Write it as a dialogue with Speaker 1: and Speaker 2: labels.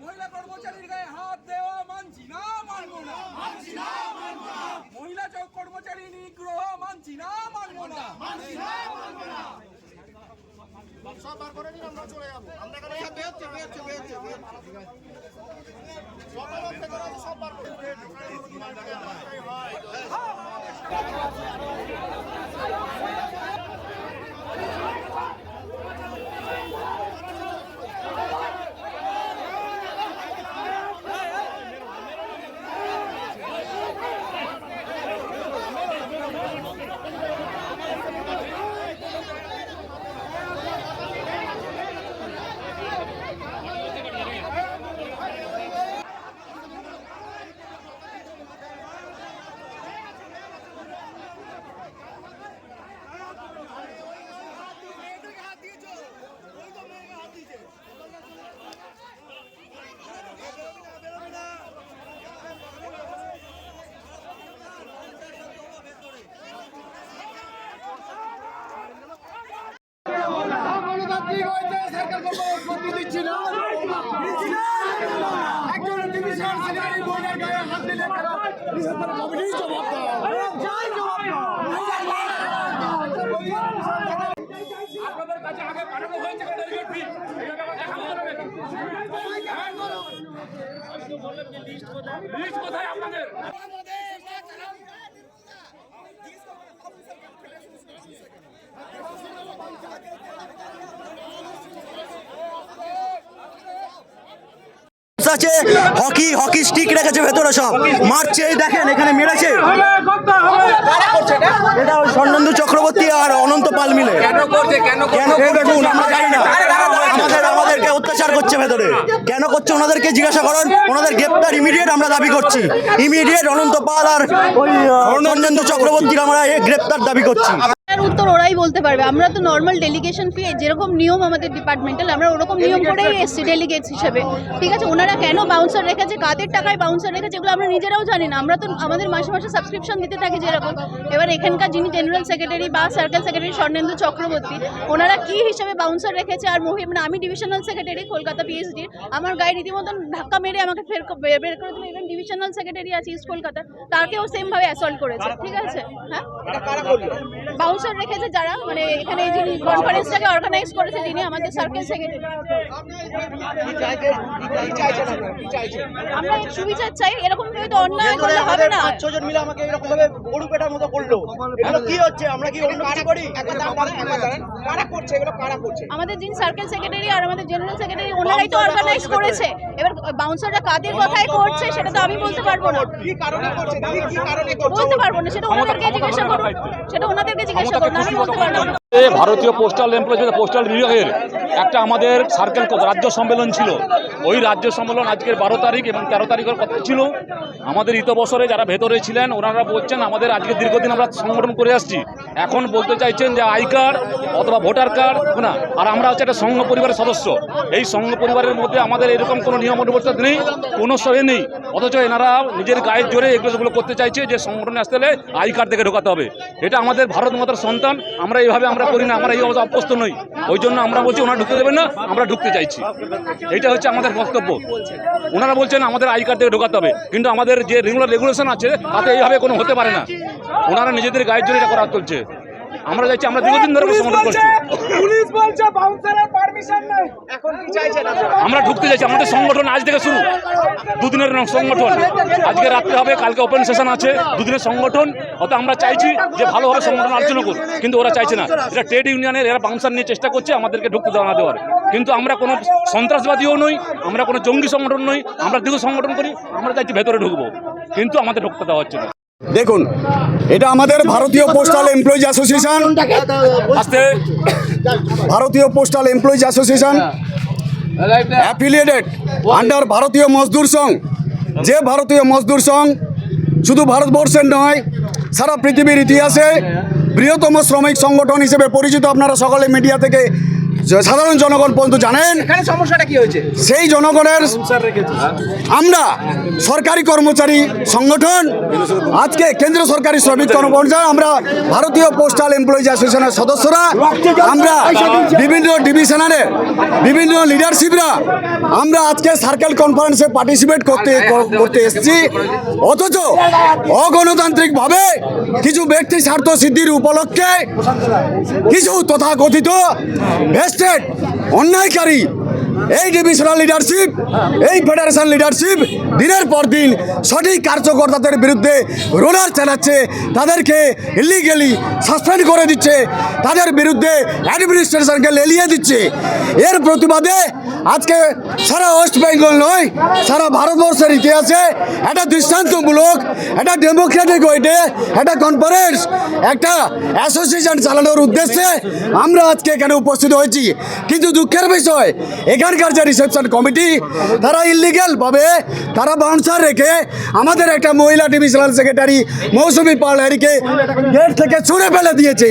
Speaker 1: মহিলা কর্মচারীর গায়ে হাত দেওয়া মানছি না, মানবো না। মহিলা কর্মচারী নিগ্রহ মানছি না, মানবো না।
Speaker 2: সব বার করে নিন, আমরা চলে যাবো। আমরা এখানে সব বার করে
Speaker 1: আপনাদের কাছে আগে পাঠানো হয়েছে লিস্ট কোথায় আপনাদের?
Speaker 3: আছে হকি স্টিক রেখেছে ভেতরে, সব মারছে। দেখেন এখানে মেরেছে, এটা ওই স্বর্ণেন্দু চক্রবর্তী আর অনন্ত পাল মিলে। কেন দেখুন আমরা জানি না, আমাদেরকে অত্যাচার করছে ভেতরে। কেন করছে ওনাদেরকে জিজ্ঞাসা করেন, ওনাদের গ্রেপ্তার ইমিডিয়েট আমরা দাবি করছি। ইমিডিয়েট অনন্ত পাল আর ওই স্বর্ণেন্দু চক্রবর্তীর আমরা গ্রেপ্তার দাবি করছি।
Speaker 4: উত্তর ওরাই বলতে পারবে। আমরা তো নর্মাল ডেলিগেশন ফি যেরকম নিয়ম আমাদের ডিপার্টমেন্টাল, আমরা ওরকম নিয়ম করেই এসেছি ডেলিগেটস হিসেবে, ঠিক আছে। ওনারা কেন বাউন্সার রেখেছে, কাদের টাকায় বাউন্সার রেখেছে, এগুলো আমরা নিজেরাও জানি না। আমরা তো আমাদের মাসে মাসে সাবস্ক্রিপশন দিতে থাকি যেরকম। এবার এখানকার যিনি জেনারেল সেক্রেটারি বা সার্কেল সেক্রেটারি স্বর্ণেন্দু চক্রবর্তী, ওনারা কি হিসেবে বাউন্সার রেখেছে। আর মানে আমি ডিভিশনাল সেক্রেটারি কলকাতা পিএইচডি, আমার গায়ে রীতিমতন ধাক্কা মেরে আমাকে বের করে দিল। ইভেন ডিভিশনাল সেক্রেটারি আছে ইস্ট কলকাতা, তাকেও সেমভাবে অ্যাসল্ট করেছে, ঠিক আছে। হ্যাঁ, বাউন্সার রেখেছে যারা, মানে এখানে যিনি কনফারেন্সটাকে অর্গানাইজ করেছে তিনি আমাদের সার্কেল সেক্রেটারি। আমরা সুবিচার চাই, এরকম তো অন্যায় করলে হবে না।
Speaker 3: 5-6 জন মিলে আমাকে এরকম ভাবে গরু পেটার মতো করলো, এগুলো কি হচ্ছে? আমরা কি অন্য কিছু করি?
Speaker 2: কারা করছে এগুলো, কারা করছে?
Speaker 4: আমাদের যিনি সার্কেল সেক্রেটারি আর আমাদের জেনারেল সেক্রেটারি, ওনারাই তো অর্গানাইজ করেছে। এবার বাউন্সাররা কাদের কথায় করছে সেটা তো আমি বলতে পারবো না।
Speaker 2: কি কারণে করছে, কি কারণে করছে
Speaker 4: বলতে পারবো না, সেটা ওনাদেরকে জিজ্ঞাসা করুন, সেটা ওনাদেরকে জিজ্ঞাসা করুন, আমি বলতে পারবো না।
Speaker 5: ভারতীয় পোস্টাল এমপ্লয়িজ পোস্টাল বিভাগের একটা আমাদের সার্কেল রাজ্য সম্মেলন ছিল। ওই রাজ্য সম্মেলন আজকের 12 তারিখ এবং 13 তারিখের কথা ছিল। আমাদের ইত বছরে যারা ভেতরে ছিলেন ওনারা বলছেন আমাদের আজকে দীর্ঘদিন আমরা সংগঠন করে আসছি, এখন বলতে চাইছেন যে আই কার্ড অথবা ভোটার কার্ড না। আর আমরা হচ্ছে একটা সংঘ পরিবারের সদস্য। এই সংঘ পরিবারের মধ্যে আমাদের এরকম কোনো নিয়ম অনুবর্তন নেই, কোনো সহে নেই। অথচ এনারা নিজের গায়ের জোরে এগুলো করতে চাইছে যে সংগঠনে আসতে হলে আই কার্ড থেকে ঢোকাতে হবে। এটা আমাদের ভারত মাতার সন্তান, আমরা এইভাবে আমরা করি না, আমরা এই অবস্থা অভ্যস্ত নই। ওই জন্য আমরা বলছি ওনারা ঢুকতে দেবেন না, আমরা ঢুকতে চাইছি। এইটা হচ্ছে আমাদের বক্তব্য। ওনারা বলছেন আমাদের আই কার্ড থেকে ঢোকাতে হবে, কিন্তু আমাদের যে রেগুলেশন আছে তাতে এইভাবে কোনো হতে পারে না। ওনারা নিজেদের গায়ের জোরে এটা করা চলছে। আমরা চাইছি, আমরা দীর্ঘদিন ধরে সংগঠন করছি।
Speaker 1: পুলিশ বলছে বাউন্সারের পারমিশন নেই, এখন কি চাইছেন?
Speaker 5: আমরা ঢুকতে চাইছি। আমাদের সংগঠন আজ থেকে শুরু, দুদিনের সংগঠন। আজকে রাত্রে হবে, কালকে ওপেন সেশন আছে, দুদিনের সংগঠন। অত আমরা চাইছি যে ভালোভাবে সংগঠন আলোচনা করুন, কিন্তু ওরা চাইছে না। এটা ট্রেড ইউনিয়নের এরা বাউন্সার নিয়ে চেষ্টা করছে আমাদেরকে ঢুকতে দেওয়া না দেওয়ার। কিন্তু আমরা কোনো সন্ত্রাসবাদীও নই, আমরা কোনো জঙ্গি সংগঠন নই, আমরা দীর্ঘ সংগঠন করি। আমরা চাইছি ভেতরে ঢুকবো, কিন্তু আমাদের ঢুকতে দেওয়া হচ্ছে না।
Speaker 6: দেখুন, এটা আমাদের ভারতীয় পোস্টাল এমপ্লয়িজ অ্যাসোসিয়েশন, ভারতীয় postal employees association affiliated under ভারতীয় মজদুর সংঘ। যে ভারতীয় মজদুর সংঘ শুধু ভারতবর্ষের নয়, সারা পৃথিবীর ইতিহাসে বৃহত্তম শ্রমিক সংগঠন হিসেবে পরিচিত। আপনারা সকলে মিডিয়া থেকে সাধারণ জনগণ পর্যন্ত জানেন।
Speaker 1: এখানে সমস্যাটা কি হয়েছে?
Speaker 6: সেই জনগণের আমরা সরকারি কর্মচারী সংগঠন, আজকে কেন্দ্রীয় সরকারি শ্রমিক কর্মচারী, আমরা ভারতীয় পোস্টাল এমপ্লয়িজ অ্যাসোসিয়েশনের সদস্যরা, আমরা বিভিন্ন ডিভিশনালের বিভিন্ন লিডারশিপরা আমরা আজকে সার্কেল কনফারেন্সে পার্টিসিপেট করতে এসেছি। অথচ অগণতান্ত্রিকভাবে কিছু ব্যক্তি স্বার্থ সিদ্ধির উপলক্ষে কিছু তথাকথিত ভেস্টেড অন্যায়কারী এই ডিভিশনাল লিডারশিপ, এই ফেডারেশন লিডারশিপ দিনের পর দিন সঠিক কার্যকর্তাদের বিরুদ্ধে রোলার চালাচ্ছে, তাদেরকে ইলিগেলি সাসপেন্ড করে দিচ্ছে, তাদের বিরুদ্ধে অ্যাডমিনিস্ট্রেশনকে লেলিয়ে দিচ্ছে। এর প্রতিবাদে আজকে সারা ওয়েস্ট বেঙ্গল নয়, সারা ভারতবর্ষের ইতিহাসে একটা দৃষ্টান্তমূলক, একটা ডেমোক্রেটিক ওয়েতে একটা কনফারেন্স, একটা অ্যাসোসিয়েশন চালানোর উদ্দেশ্যে আমরা আজকে এখানে উপস্থিত হয়েছি। কিন্তু দুঃখের বিষয়, এখানকার যে রিসেপশন কমিটি তারা ইলিগ্যালভাবে তারা বাউন্সার রেখে আমাদের একটা মহিলা ডিভিশনাল সেক্রেটারি মৌসুমী পাল হ্যারিকে গেট থেকে ছুঁড়ে ফেলে দিয়েছে।